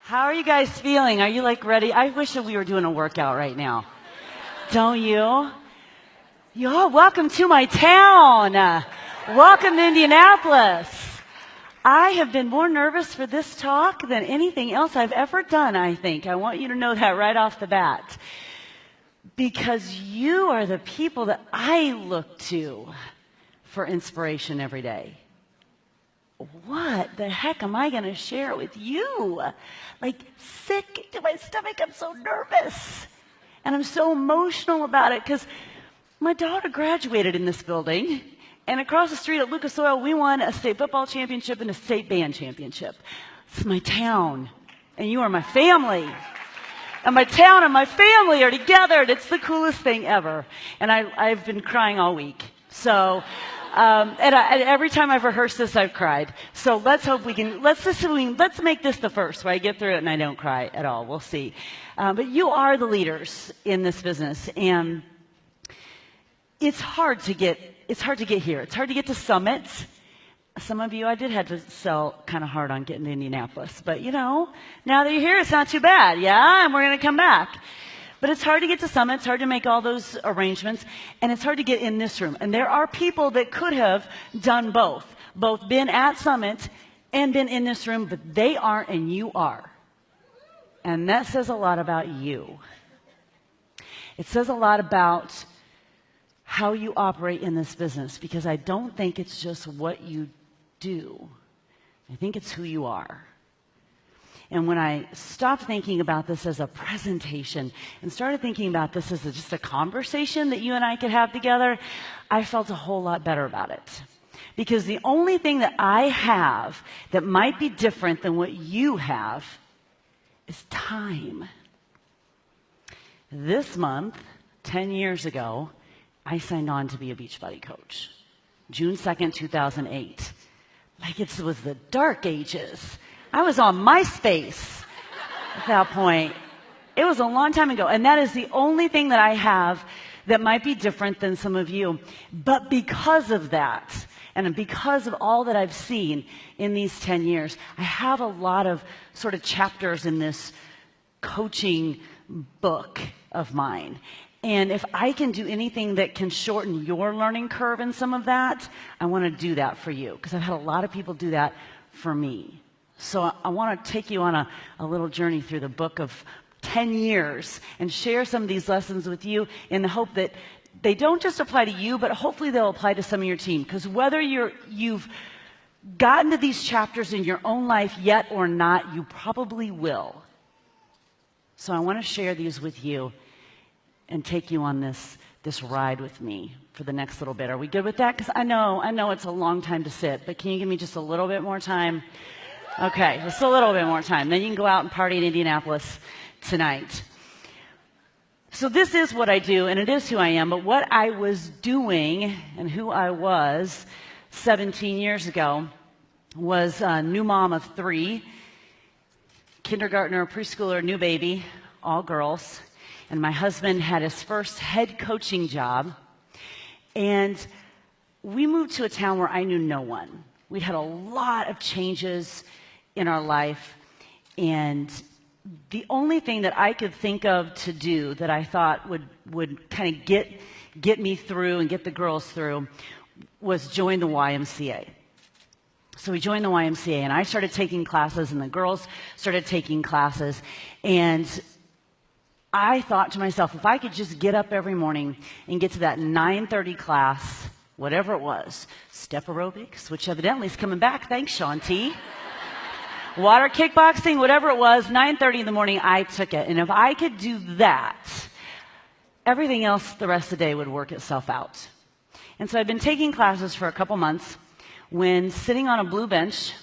How are you guys feeling? Are you like ready? I wish that we were doing a workout right now. Don't you? Y'all, welcome to my town. Welcome to Indianapolis. I have been more nervous for this talk than anything else I've ever done, I think. I want you to know that right off the bat. Because you are the people that I look to for inspiration every day. What the heck am I going to share with you? Like, sick to my stomach. I'm so nervous. And I'm so emotional about it because my daughter graduated in this building. And across the street at Lucas Oil, we won a state football championship and a state band championship. It's my town. And you are my family. And my town and my family are together. And it's the coolest thing ever. And I've been crying all week. So... and every time I've rehearsed this, I've cried. So let's hope we can, let's make this the first where I get through it and I don't cry at all. We'll see. But you are the leaders in this business. And it's hard to get here. It's hard to get to summits. Some of you, I did have to sell kind of hard on getting to Indianapolis. But you know, now that you're here, it's not too bad. Yeah, and we're going to come back. But it's hard to get to Summit. It's hard to make all those arrangements. And it's hard to get in this room. And there are people that could have done both been at Summit and been in this room, but they aren't and you are. And that says a lot about you. It says a lot about how you operate in this business, because I don't think it's just what you do. I think it's who you are. And when I stopped thinking about this as a presentation and started thinking about this as just a conversation that you and I could have together, I felt a whole lot better about it. Because the only thing that I have that might be different than what you have is time. This month, 10 years ago, I signed on to be a Beachbody coach. June 2nd, 2008. Like it was the dark ages. I was on MySpace at that point. It was a long time ago. And that is the only thing that I have that might be different than some of you. But because of that, and because of all that I've seen in these 10 years, I have a lot of sort of chapters in this coaching book of mine. And if I can do anything that can shorten your learning curve in some of that, I want to do that for you. Because I've had a lot of people do that for me. So I want to take you on a little journey through the book of 10 years and share some of these lessons with you in the hope that they don't just apply to you, but hopefully they'll apply to some of your team. Because whether you've gotten to these chapters in your own life yet or not, you probably will. So I want to share these with you and take you on this ride with me for the next little bit. Are we good with that? Because I know it's a long time to sit, but can you give me just a little bit more time? Okay, just a little bit more time. Then you can go out and party in Indianapolis tonight. So this is what I do, and it is who I am. But what I was doing and who I was 17 years ago was a new mom of 3, kindergartner, preschooler, new baby, all girls. And my husband had his first head coaching job. And we moved to a town where I knew no one. We'd had a lot of changes in our life, and the only thing that I could think of to do that I thought would kind of get me through and get the girls through was join the YMCA. So we joined the YMCA, and I started taking classes, and the girls started taking classes, and I thought to myself, if I could just get up every morning and get to that 9:30 class, whatever it was, step aerobics, which evidently is coming back. Thanks, Sean T. Water kickboxing, whatever it was, 9:30 in the morning, I took it. And if I could do that, everything else the rest of the day would work itself out. And so I'd been taking classes for a couple months when sitting on a blue bench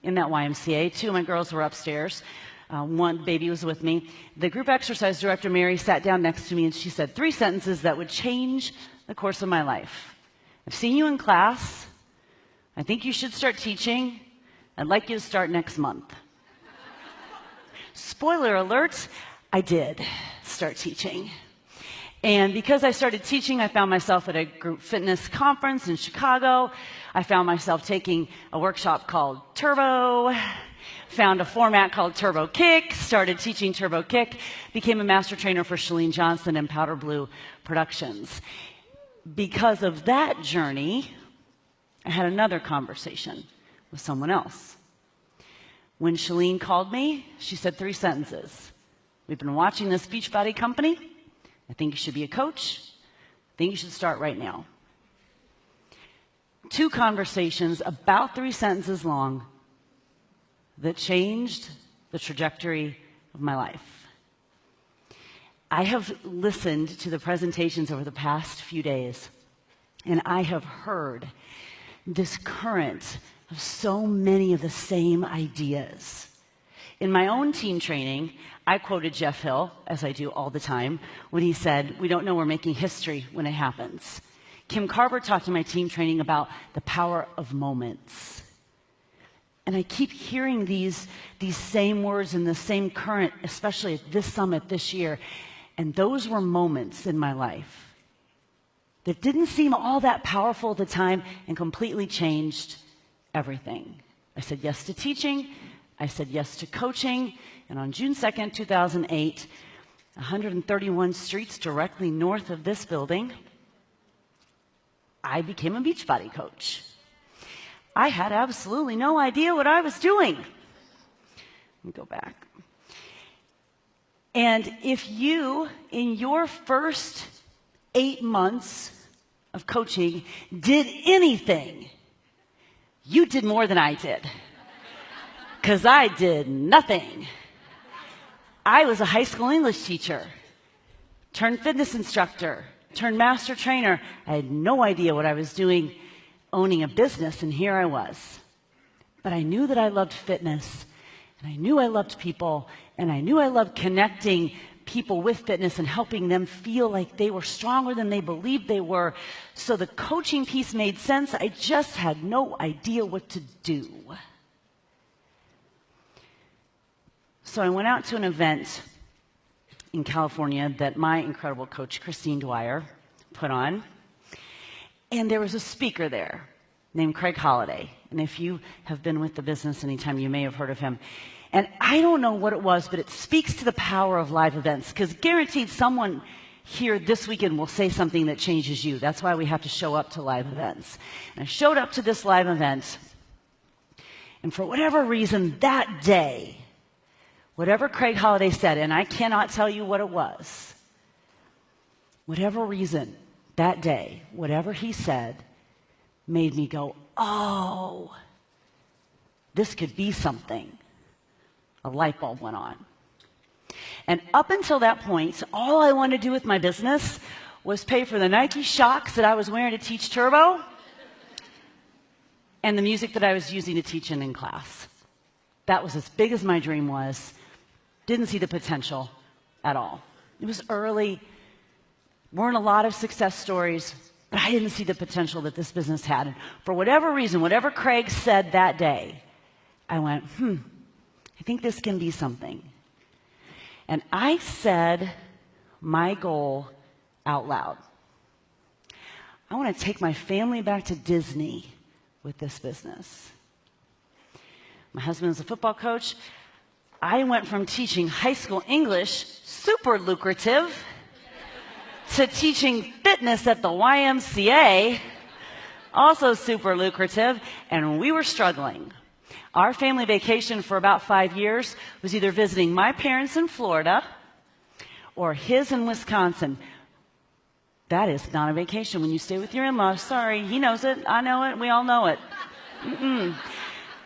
in that YMCA, 2 of my girls were upstairs. One baby was with me. The group exercise director, Mary, sat down next to me and she said 3 sentences that would change the course of my life. I've seen you in class. I think you should start teaching. I'd like you to start next month. Spoiler alert, I did start teaching. And because I started teaching, I found myself at a group fitness conference in Chicago. I found myself taking a workshop called Turbo. Found a format called Turbo Kick, started teaching Turbo Kick, became a master trainer for Chalene Johnson and Powder Blue Productions. Because of that journey, I had another conversation with someone else. When Chalene called me, she said 3 sentences. We've been watching this Beachbody company. I think you should be a coach. I think you should start right now. 2 conversations, about 3 sentences long, that changed the trajectory of my life. I have listened to the presentations over the past few days, and I have heard this current of so many of the same ideas. In my own team training, I quoted Jeff Hill, as I do all the time, when he said, "We don't know we're making history when it happens." Kim Carver talked in my team training about the power of moments. And I keep hearing these same words in the same current, especially at this summit this year. And those were moments in my life that didn't seem all that powerful at the time and completely changed everything. I said yes to teaching. I said yes to coaching. And on June 2nd, 2008, 131 streets directly north of this building, I became a Beachbody coach. I had absolutely no idea what I was doing. Let me go back. And if you, in your first 8 months of coaching, did anything, you did more than I did. Because I did nothing. I was a high school English teacher, turned fitness instructor, turned master trainer. I had no idea what I was doing owning a business, and here I was. But I knew that I loved fitness, and I knew I loved people, and I knew I loved connecting people with fitness and helping them feel like they were stronger than they believed they were. So the coaching piece made sense. I just had no idea what to do. So I went out to an event in California that my incredible coach, Christine Dwyer, put on. And there was a speaker there named Craig Holliday. And if you have been with the business anytime, you may have heard of him. And I don't know what it was, but it speaks to the power of live events. Because guaranteed someone here this weekend will say something that changes you. That's why we have to show up to live events. And I showed up to this live event. And for whatever reason, that day, whatever Craig Holliday said, and I cannot tell you what it was, whatever reason, that day, whatever he said, made me go, oh, this could be something. A light bulb went on. And up until that point, all I wanted to do with my business was pay for the Nike Shox that I was wearing to teach Turbo and the music that I was using to teach in class. That was as big as my dream was. Didn't see the potential at all. It was early. Weren't a lot of success stories, but I didn't see the potential that this business had. And for whatever reason, whatever Craig said that day, I went, I think this can be something. And I said my goal out loud. I want to take my family back to Disney with this business. My husband is a football coach. I went from teaching high school English, super lucrative, to teaching fitness at the YMCA, also super lucrative, and we were struggling. Our family vacation for about 5 years was either visiting my parents in Florida or his in Wisconsin. That is not a vacation when you stay with your in-laws. Sorry, he knows it, I know it, we all know it.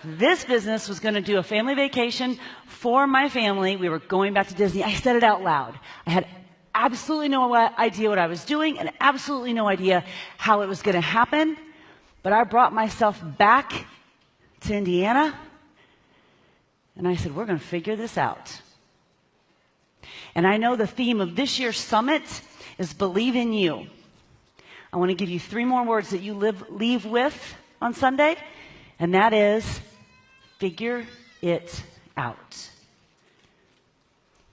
This business was going to do a family vacation for my family. We were going back to Disney. I said it out loud. I had absolutely no idea what I was doing and absolutely no idea how it was going to happen. But I brought myself back to Indiana, and I said, we're going to figure this out. And I know the theme of this year's summit is believe in you. I want to give you 3 more words that you leave with on Sunday, and that is figure it out.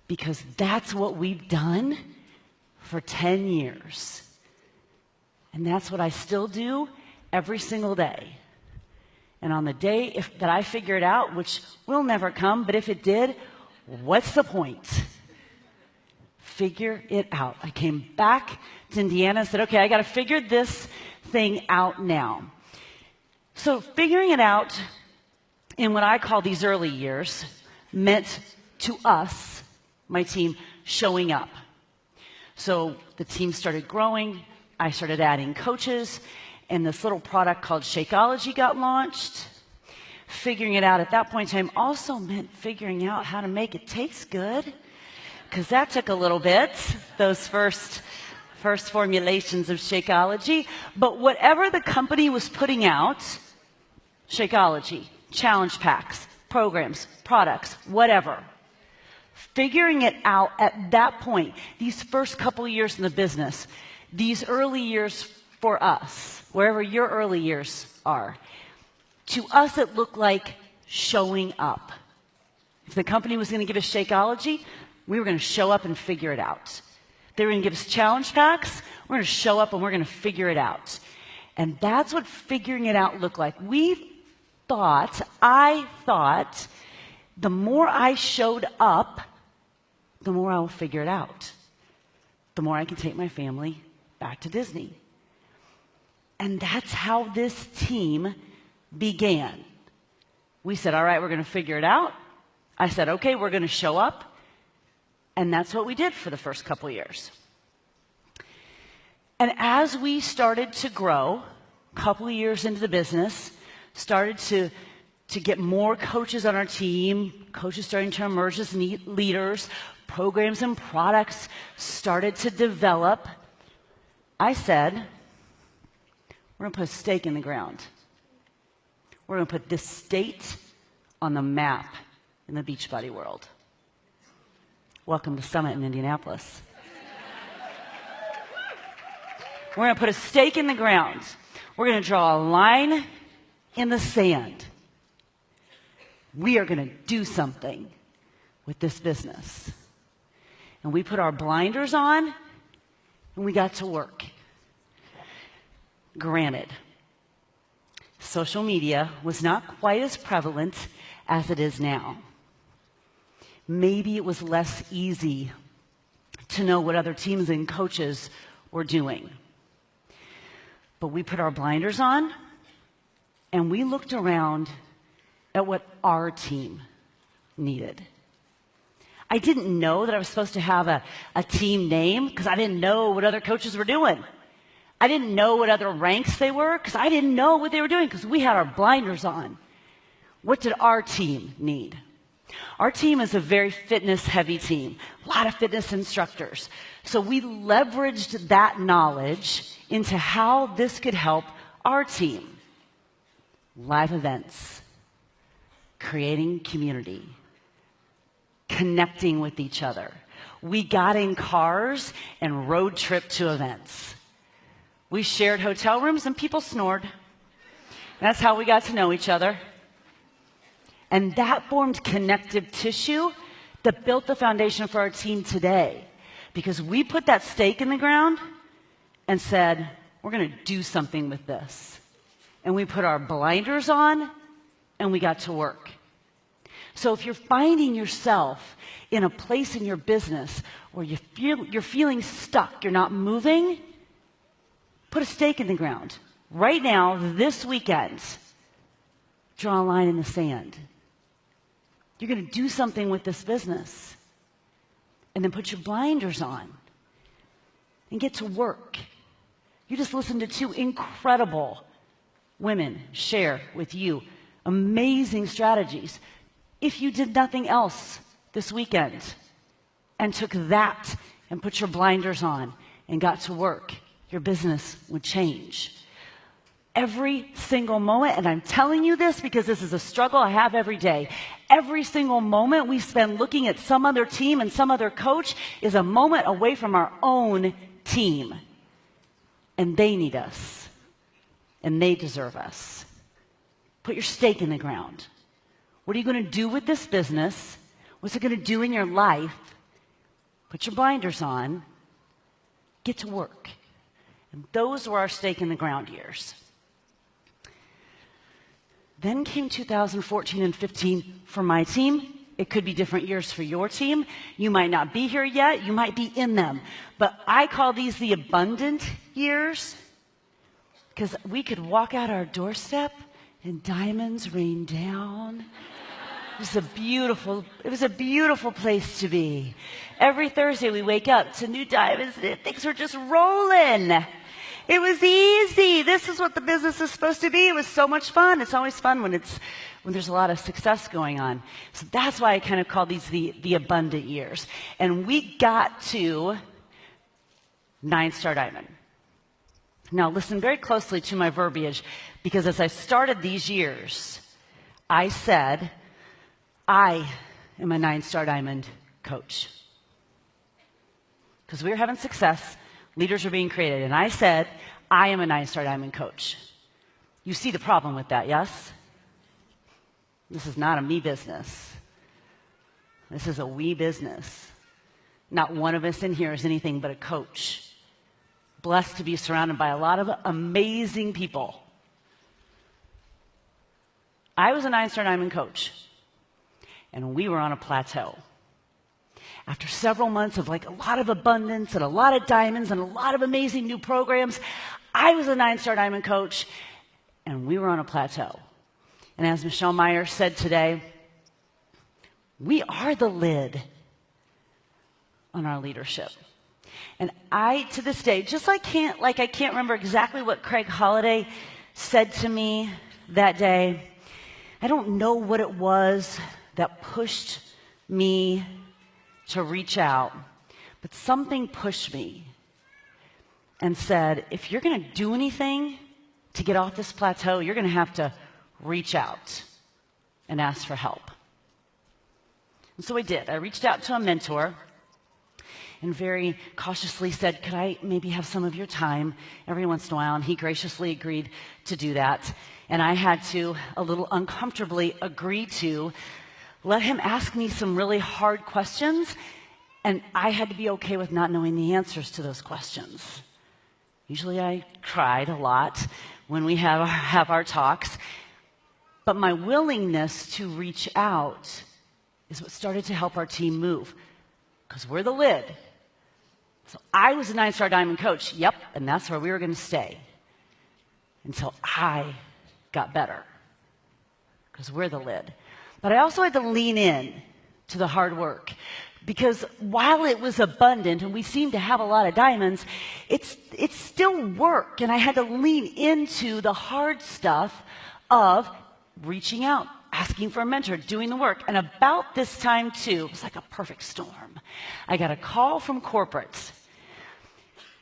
Because that's what we've done for 10 years. And that's what I still do every single day. And on the day that I figure it out, which will never come, but if it did, what's the point? Figure it out. I came back to Indiana and said, okay, I got to figure this thing out now. So figuring it out in what I call these early years meant to us, my team, showing up. So the team started growing. I started adding coaches, and this little product called Shakeology got launched. Figuring it out at that point in time also meant figuring out how to make it taste good, because that took a little bit, those first formulations of Shakeology. But whatever the company was putting out, Shakeology, challenge packs, programs, products, whatever, figuring it out at that point, these first couple of years in the business, these early years for us, wherever your early years are, to us it looked like showing up. If the company was going to give us Shakeology, we were going to show up and figure it out. They were going to give us challenge packs, we're going to show up and we're going to figure it out. And that's what figuring it out looked like. I thought, the more I showed up, the more I will figure it out. The more I can take my family back to Disney. And that's how this team began. We said, all right, we're going to figure it out. I said, okay, we're going to show up. And that's what we did for the first couple of years. And as we started to grow, a couple of years into the business, started to get more coaches on our team, coaches starting to emerge as leaders, programs and products started to develop, I said, we're going to put a stake in the ground. We're going to put this state on the map in the Beachbody world. Welcome to Summit in Indianapolis. We're going to put a stake in the ground. We're going to draw a line in the sand. We are going to do something with this business. And we put our blinders on, and we got to work. Granted, social media was not quite as prevalent as it is now. Maybe it was less easy to know what other teams and coaches were doing. But we put our blinders on, and we looked around at what our team needed. I didn't know that I was supposed to have a team name because I didn't know what other coaches were doing. I didn't know what other ranks they were because I didn't know what they were doing because we had our blinders on. What did our team need? Our team is a very fitness-heavy team, a lot of fitness instructors. So we leveraged that knowledge into how this could help our team. Live events, creating community, connecting with each other. We got in cars and road trip to events. We shared hotel rooms and people snored. That's how we got to know each other. And that formed connective tissue that built the foundation for our team today. Because we put that stake in the ground and said, we're going to do something with this. And we put our blinders on and we got to work. So if you're finding yourself in a place in your business where you're feeling stuck, you're not moving, put a stake in the ground. Right now, this weekend, draw a line in the sand. You're going to do something with this business. And then put your blinders on and get to work. You just listened to two incredible women share with you amazing strategies. If you did nothing else this weekend and took that and put your blinders on and got to work, your business would change. Every single moment, and I'm telling you this because this is a struggle I have every day, every single moment we spend looking at some other team and some other coach is a moment away from our own team. And they need us. And they deserve us. Put your stake in the ground. What are you going to do with this business? What's it going to do in your life? Put your blinders on. Get to work. And those were our stake in the ground years. Then came 2014 and 15 for my team. It could be different years for your team. You might not be here yet. You might be in them. But I call these the abundant years because we could walk out our doorstep and diamonds rain down. It was a beautiful place to be. Every Thursday we wake up to new diamonds and things are just rolling. It was easy. This is what the business is supposed to be. It was so much fun. It's always fun when there's a lot of success going on. So that's why I kind of call these the abundant years. And we got to 9-star diamond. Now listen very closely to my verbiage, because as I started these years, I said, I am a 9-star diamond coach. Because we were having success, leaders were being created, and I said, I am a 9-star diamond coach. You see the problem with that, yes? This is not a me business. This is a we business. Not one of us in here is anything but a coach. Blessed to be surrounded by a lot of amazing people. I was a 9-star diamond coach, and we were on a plateau. After several months of like a lot of abundance and a lot of diamonds and a lot of amazing new programs, I was a 9-star diamond coach, and we were on a plateau. And as Michelle Meyer said today, we are the lid on our leadership. And I, to this day, just I can't remember exactly what Craig Holliday said to me that day. I don't know what it was that pushed me to reach out, but something pushed me and said, if you're going to do anything to get off this plateau, you're going to have to reach out and ask for help. And so I did. I reached out to a mentor and very cautiously said, could I maybe have some of your time every once in a while? And he graciously agreed to do that. And I had to, a little uncomfortably, agree to let him ask me some really hard questions, and I had to be okay with not knowing the answers to those questions. Usually I cried a lot when we have our talks, but my willingness to reach out is what started to help our team move, because we're the lid. So I was a 9-star diamond coach, yep, and that's where we were going to stay until I got better, because we're the lid. But I also had to lean in to the hard work, because while it was abundant and we seemed to have a lot of diamonds, it's still work, and I had to lean into the hard stuff of reaching out, asking for a mentor, doing the work. And about this time too, it was like a perfect storm. I got a call from corporate,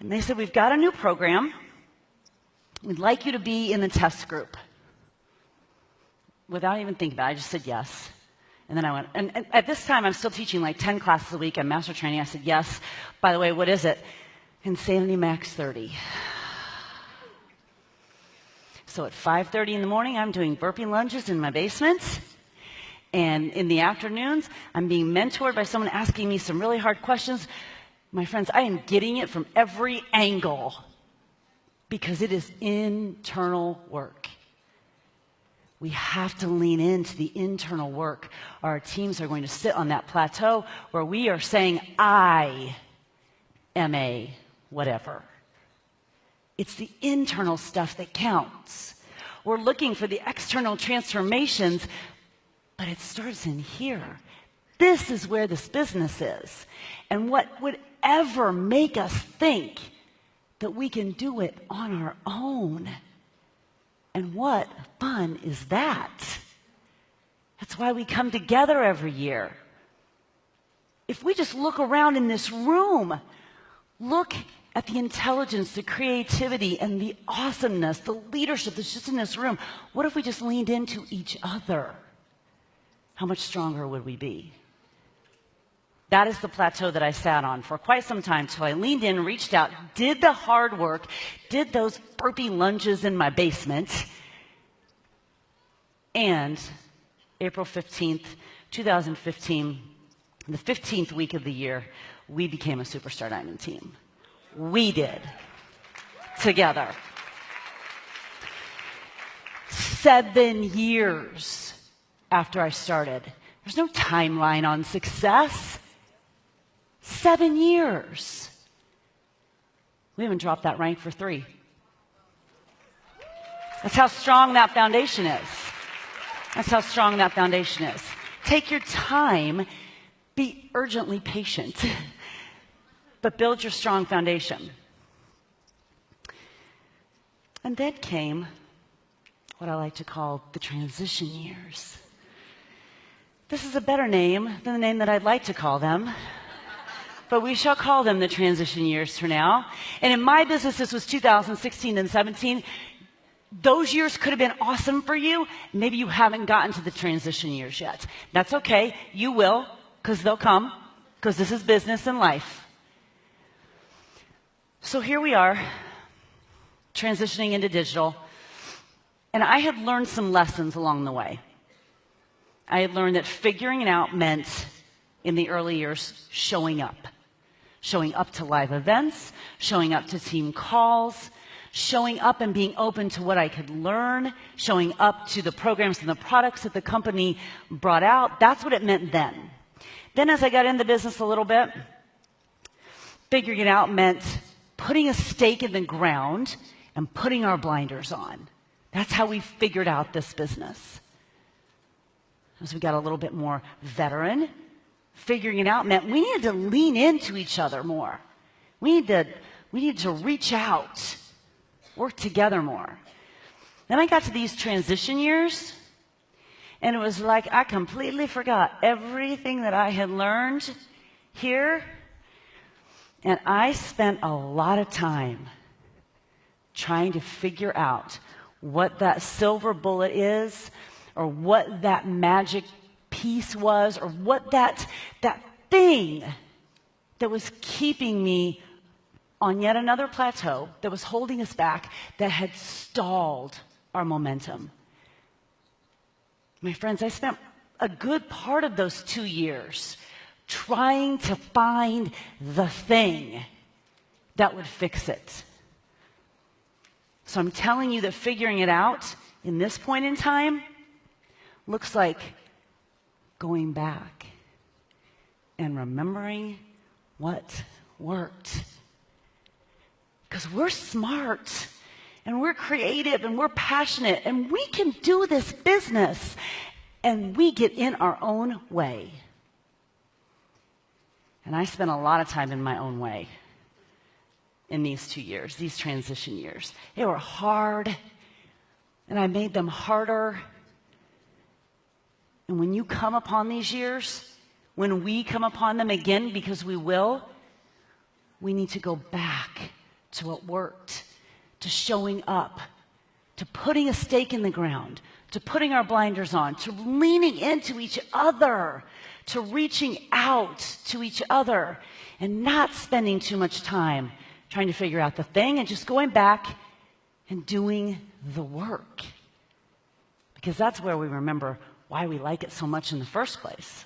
and they said, we've got a new program. We'd like you to be in the test group. Without even thinking about it, I just said yes. And then I went, and at this time, I'm still teaching like 10 classes a week. I'm master training. I said yes. By the way, what is it? Insanity Max 30. So at 5:30 in the morning, I'm doing burpee lunges in my basement. And in the afternoons, I'm being mentored by someone asking me some really hard questions. My friends, I am getting it from every angle because it is internal work. We have to lean into the internal work. Our teams are going to sit on that plateau where we are saying, I am a whatever. It's the internal stuff that counts. We're looking for the external transformations, but it starts in here. This is where this business is. And what would ever make us think that we can do it on our own? And what fun is that? That's why we come together every year. If we just look around in this room, look at the intelligence, the creativity, and the awesomeness, the leadership that's just in this room. What if we just leaned into each other? How much stronger would we be? That is the plateau that I sat on for quite some time till I leaned in, reached out, did the hard work, did those burpee lunges in my basement. And April 15th, 2015, the 15th week of the year, we became a Superstar Diamond team. We did. Together. 7 years after I started. There's no timeline on success. 7 years. We haven't dropped that rank for 3. That's how strong that foundation is. That's how strong that foundation is. Take your time. Be urgently patient. But build your strong foundation. And then came what I like to call the transition years. This is a better name than the name that I'd like to call them. But we shall call them the transition years for now. And in my business, this was 2016 and 17. Those years could have been awesome for you. Maybe you haven't gotten to the transition years yet. That's okay. You will, because they'll come, because this is business and life. So here we are, transitioning into digital. And I had learned some lessons along the way. I had learned that figuring it out meant, in the early years, showing up. Showing up to live events, showing up to team calls, showing up and being open to what I could learn, showing up to the programs and the products that the company brought out. That's what it meant then. Then as I got into business a little bit, figuring it out meant putting a stake in the ground and putting our blinders on. That's how we figured out this business. As we got a little bit more veteran, figuring it out meant we needed to lean into each other more. We needed to reach out, work together more. Then I got to these transition years, and it was like I completely forgot everything that I had learned here, and I spent a lot of time trying to figure out what that silver bullet is, or what that magic piece was, or what that thing that was keeping me on yet another plateau, that was holding us back, that had stalled our momentum. My friends, I spent a good part of those 2 years trying to find the thing that would fix it. So I'm telling you that figuring it out in this point in time looks like going back and remembering what worked. Because we're smart and we're creative and we're passionate and we can do this business, and we get in our own way. And I spent a lot of time in my own way in these 2 years, these transition years. They were hard, and I made them harder. And when you come upon these years, when we come upon them again, because we will, we need to go back to what worked, to showing up, to putting a stake in the ground, to putting our blinders on, to leaning into each other, to reaching out to each other, and not spending too much time trying to figure out the thing, and just going back and doing the work. Because that's where we remember why we like it so much in the first place.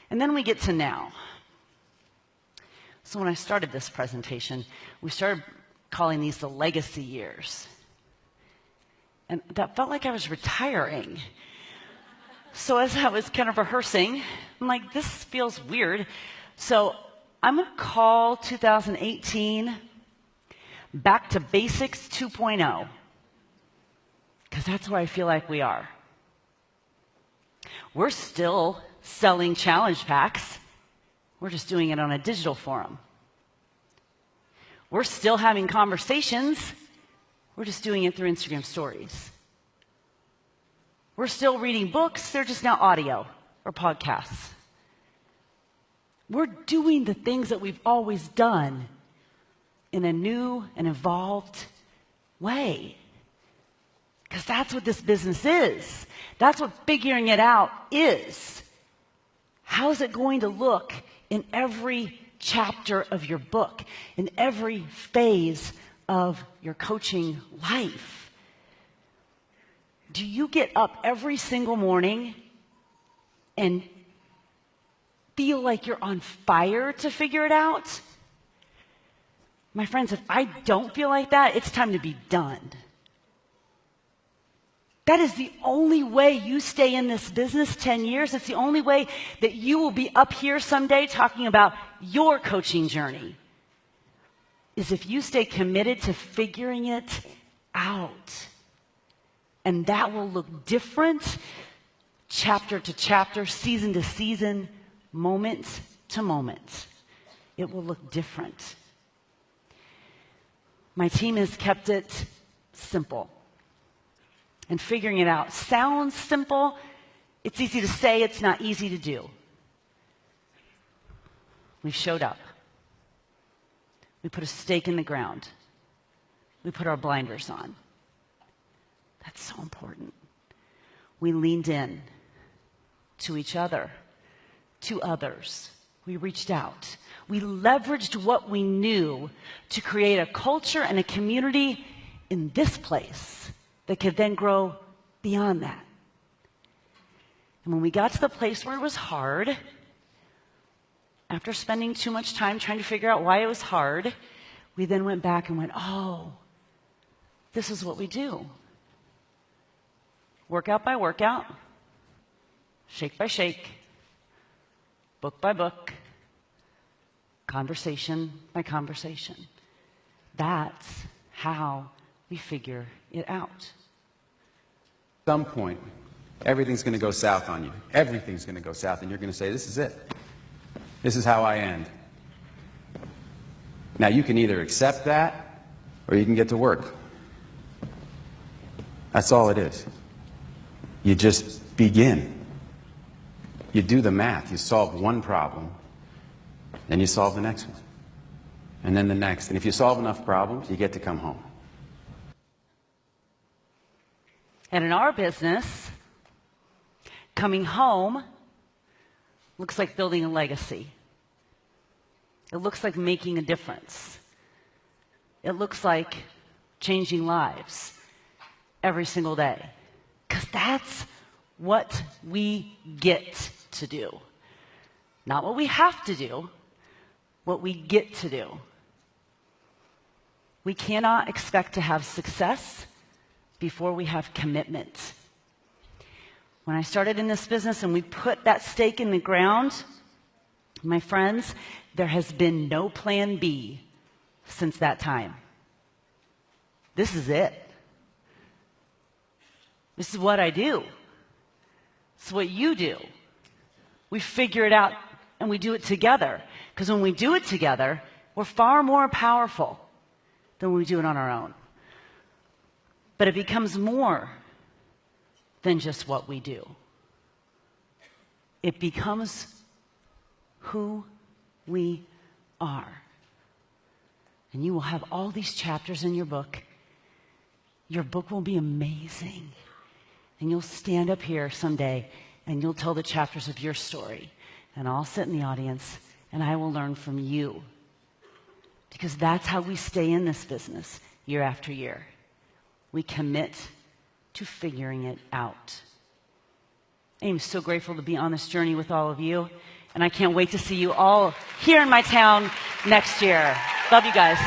And then we get to now. So when I started this presentation, we started calling these the legacy years. And that felt like I was retiring. So as I was kind of rehearsing, I'm like, this feels weird. So I'm going to call 2018 Back to Basics 2.0, because that's where I feel like we are. We're still selling challenge packs. We're just doing it on a digital forum. We're still having conversations. We're just doing it through Instagram stories. We're still reading books. They're just now audio or podcasts. We're doing the things that we've always done in a new and evolved way. Because that's what this business is. That's what figuring it out is. How is it going to look in every chapter of your book, in every phase of your coaching life? Do you get up every single morning and feel like you're on fire to figure it out? My friends, if I don't feel like that, it's time to be done. That is the only way you stay in this business 10 years. It's the only way that you will be up here someday talking about your coaching journey, is if you stay committed to figuring it out. And that will look different chapter to chapter, season to season, moment to moment. It will look different. My team has kept it simple. And figuring it out sounds simple. It's easy to say, it's not easy to do. We showed up. We put a stake in the ground. We put our blinders on. That's so important. We leaned in to each other, to others. We reached out. We leveraged what we knew to create a culture and a community in this place that could then grow beyond that. And when we got to the place where it was hard, after spending too much time trying to figure out why it was hard, we then went back and went, oh, this is what we do. Workout by workout, shake by shake, book by book, conversation by conversation. That's how we figure it out. At some point, everything's going to go south on you. Everything's going to go south, and you're going to say, this is it. This is how I end. Now, you can either accept that, or you can get to work. That's all it is. You just begin. You do the math. You solve one problem, then you solve the next one, and then the next. And if you solve enough problems, you get to come home. And in our business, coming home looks like building a legacy. It looks like making a difference. It looks like changing lives every single day. Because that's what we get to do. Not what we have to do, what we get to do. We cannot expect to have success before we have commitment. When I started in this business and we put that stake in the ground, my friends, there has been no plan B since that time. This is it. This is what I do. It's what you do. We figure it out and we do it together. Because when we do it together, we're far more powerful than when we do it on our own. But it becomes more than just what we do. It becomes who we are. And you will have all these chapters in your book. Your book will be amazing. And you'll stand up here someday and you'll tell the chapters of your story. And I'll sit in the audience and I will learn from you. Because that's how we stay in this business year after year. We commit to figuring it out. I'm so grateful to be on this journey with all of you. And I can't wait to see you all here in my town next year. Love you guys.